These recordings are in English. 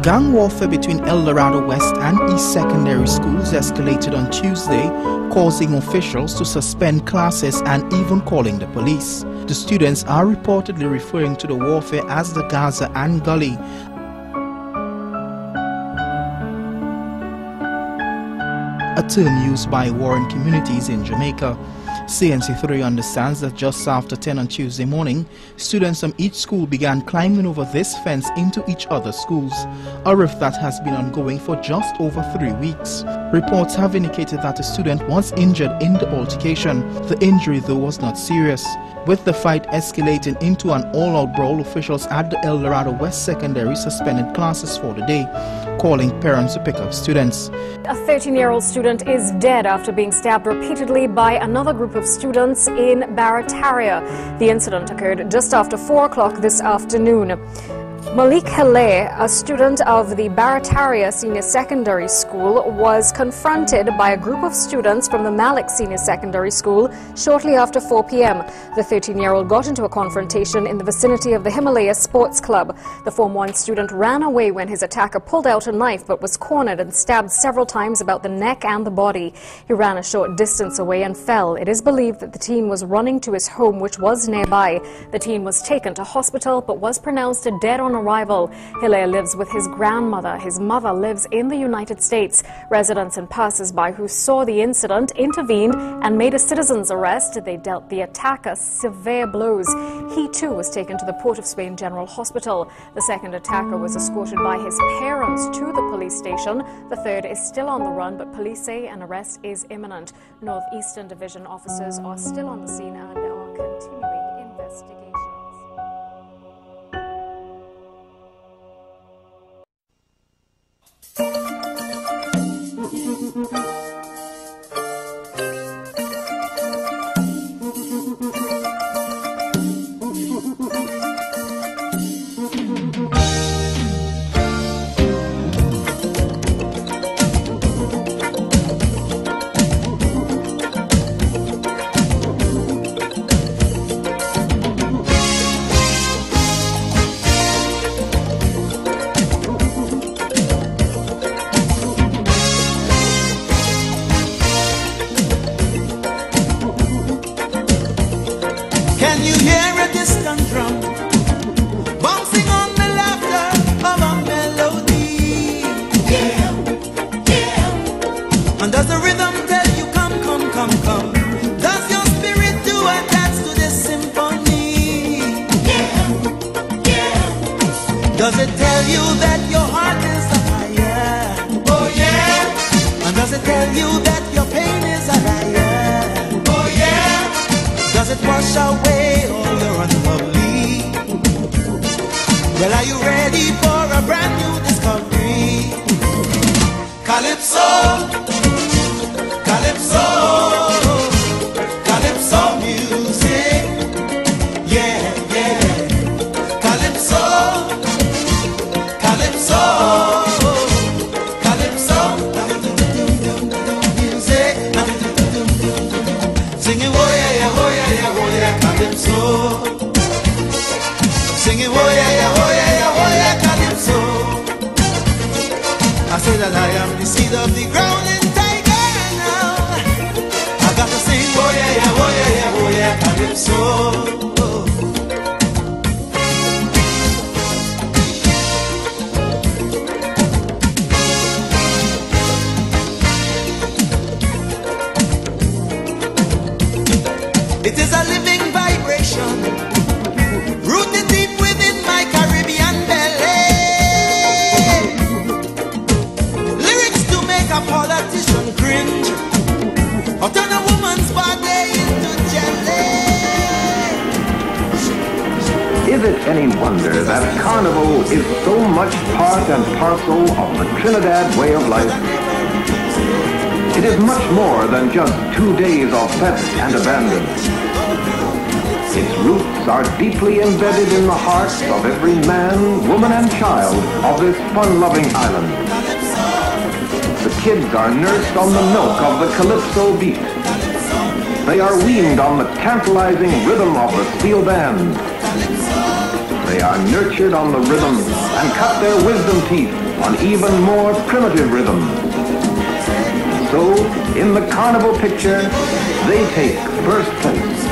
Gang warfare between El Dorado West and East Secondary Schools escalated on Tuesday, causing officials to suspend classes and even calling the police. The students are reportedly referring to the warfare as the Gaza and Gully. A term used by warring communities in Jamaica. CNC3 understands that just after 10 on Tuesday morning, students from each school began climbing over this fence into each other's schools, a rift that has been ongoing for just over 3 weeks. Reports have indicated that a student was injured in the altercation. The injury, though, was not serious. With the fight escalating into an all-out brawl, officials at the El Dorado West Secondary suspended classes for the day, calling parents to pick up students. A 13-year-old student is dead after being stabbed repeatedly by another group of students in Barataria. The incident occurred just after 4 o'clock this afternoon. Malik Haleh, a student of the Barataria Senior Secondary School, was confronted by a group of students from the Malik Senior Secondary School shortly after 4 p.m. The 13-year-old got into a confrontation in the vicinity of the Himalaya Sports Club. The Form 1 student ran away when his attacker pulled out a knife but was cornered and stabbed several times about the neck and the body. He ran a short distance away and fell. It is believed that the teen was running to his home, which was nearby. The teen was taken to hospital but was pronounced dead on arrival. Hilaire lives with his grandmother. His mother lives in the United States. Residents and passers-by who saw the incident intervened and made a citizen's arrest. They dealt the attacker severe blows. He too was taken to the Port of Spain General Hospital. The second attacker was escorted by his parents to the police station. The third is still on the run, but police say an arrest is imminent. Northeastern Division officers are still on the scene and are continuing investigations. Can you hear a distant drum bouncing on the laughter of a melody? Yeah, yeah. And does the rhythm tell you come, come, come, come? Does your spirit do a dance to this symphony? Yeah, yeah. Does it tell you that your heart is higher? Oh yeah. And does it tell you that your pain is higher? Oh yeah. Does it wash away all your unlovely? Well, are you ready for a brand new discovery? Calypso, Calypso, Calypso music. Yeah, yeah. Calypso, Calypso, Calypso music. Singing, oh yeah, oh yeah, oh yeah, Calypso. Singing, oh yeah, oh yeah, oh yeah, Calypso. I say that I am the seed of the ground and tiger now. I got to sing, oh yeah, oh yeah, oh yeah, Calypso. It is a living vibration, rooted deep within my Caribbean belly. Lyrics to make a politician cringe, or turn a woman's body into jelly. Is it any wonder that carnival is so much part and parcel of the Trinidad way of life? It is much more than just 2 days of fete and abandon. Its roots are deeply embedded in the hearts of every man, woman, and child of this fun-loving island. The kids are nursed on the milk of the Calypso beat. They are weaned on the tantalizing rhythm of the steel band. They are nurtured on the rhythm and cut their wisdom teeth on even more primitive rhythms. So, in the carnival picture, they take first place.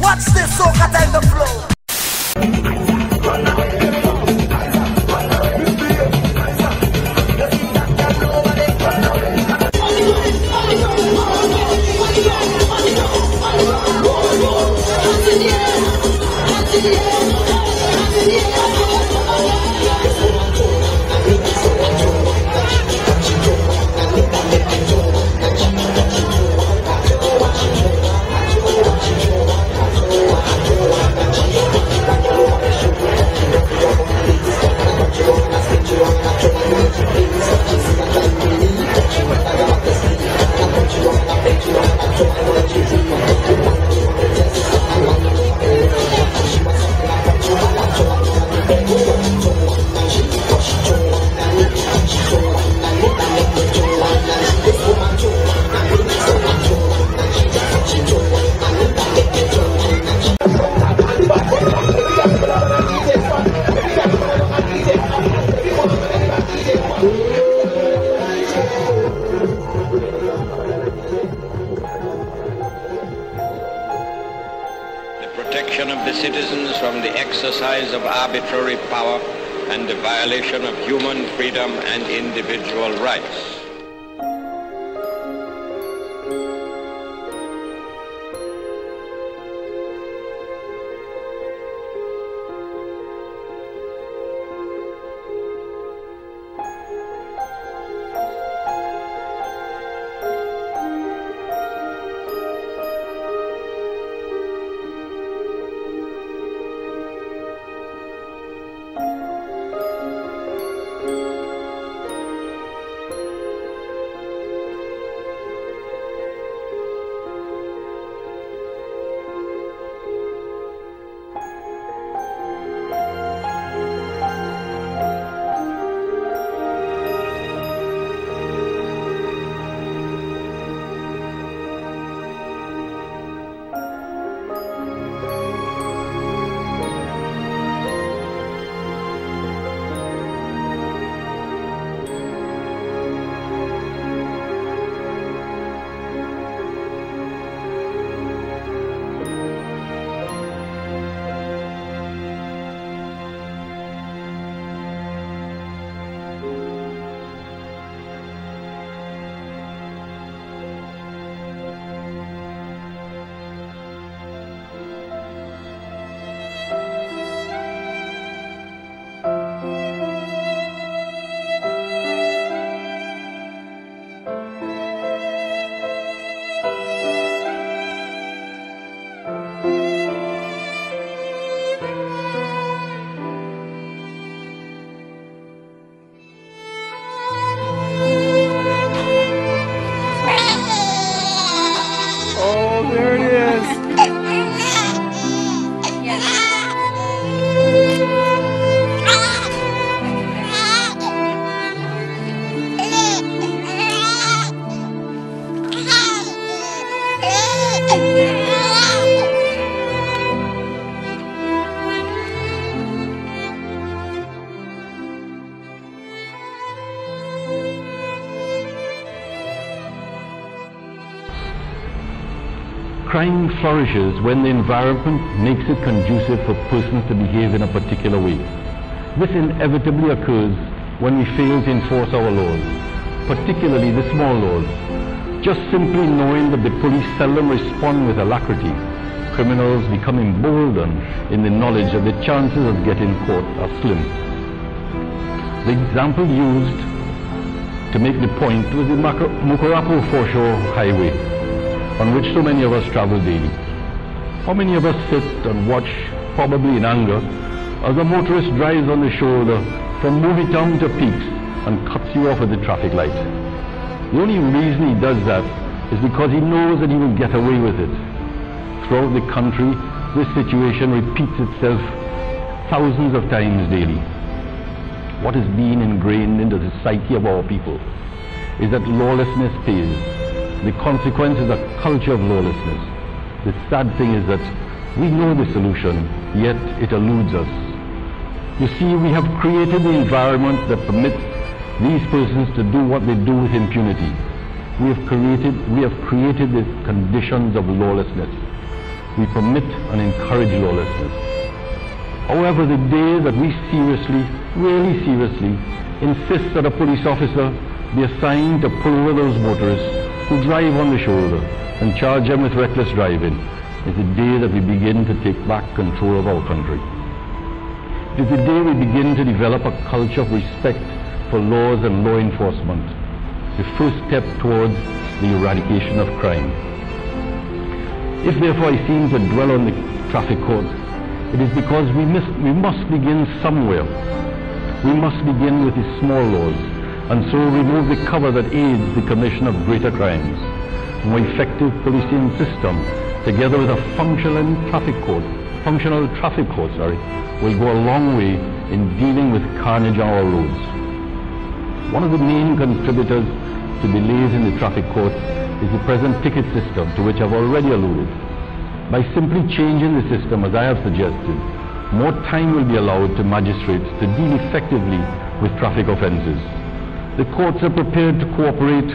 Watch this, so cut out the flow. Protection of the citizens from the exercise of arbitrary power and the violation of human freedom and individual rights. crime flourishes when the environment makes it conducive for persons to behave in a particular way. This inevitably occurs when we fail to enforce our laws, particularly the small laws. Just simply knowing that the police seldom respond with alacrity, criminals become emboldened in the knowledge that the chances of getting caught are slim. The example used to make the point was the Mukarapo Foreshore Highway, on which so many of us travel daily. How many of us sit and watch, probably in anger, as a motorist drives on the shoulder from Movie Town to Peaks and cuts you off at the traffic light? The only reason he does that is because he knows that he will get away with it. Throughout the country, this situation repeats itself thousands of times daily. What has been ingrained into the psyche of our people is that lawlessness pays. The consequence is a culture of lawlessness. The sad thing is that we know the solution, yet it eludes us. You see, we have created the environment that permits these persons to do what they do with impunity. We have created the conditions of lawlessness. We permit and encourage lawlessness. However, the day that we seriously, really seriously, insist that a police officer be assigned to pull over those motorists who drive on the shoulder and charge them with reckless driving is the day that we begin to take back control of our country. It is the day we begin to develop a culture of respect for laws and law enforcement, the first step towards the eradication of crime. If therefore I seem to dwell on the traffic courts, it is because we must begin somewhere. We must begin with the small laws, and so remove the cover that aids the commission of greater crimes. A more effective policing system, together with a functional traffic court, will go a long way in dealing with carnage on our roads. One of the main contributors to delays in the traffic courts is the present ticket system, to which I've already alluded. By simply changing the system, as I have suggested, more time will be allowed to magistrates to deal effectively with traffic offences. The courts are prepared to cooperate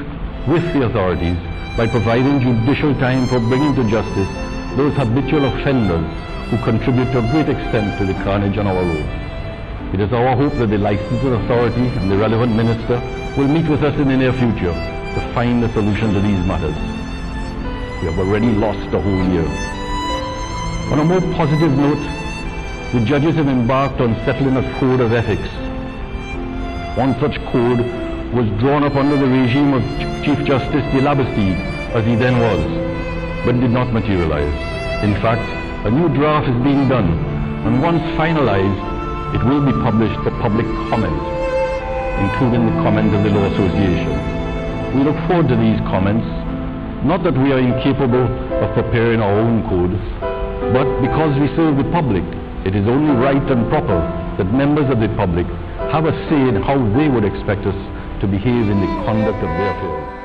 with the authorities by providing judicial time for bringing to justice those habitual offenders who contribute to a great extent to the carnage on our roads. It is our hope that the licensing authority and the relevant minister will meet with us in the near future to find a solution to these matters. We have already lost a whole year. On a more positive note, the judges have embarked on settling a code of ethics. One such code was drawn up under the regime of Chief Justice de Labastide, as he then was, but did not materialize. In fact, a new draft is being done, and once finalized, it will be published for public comment, including the comment of the Law Association. We look forward to these comments, not that we are incapable of preparing our own code, but because we serve the public, it is only right and proper that members of the public have a say in how they would expect us to behave in the conduct of their affairs.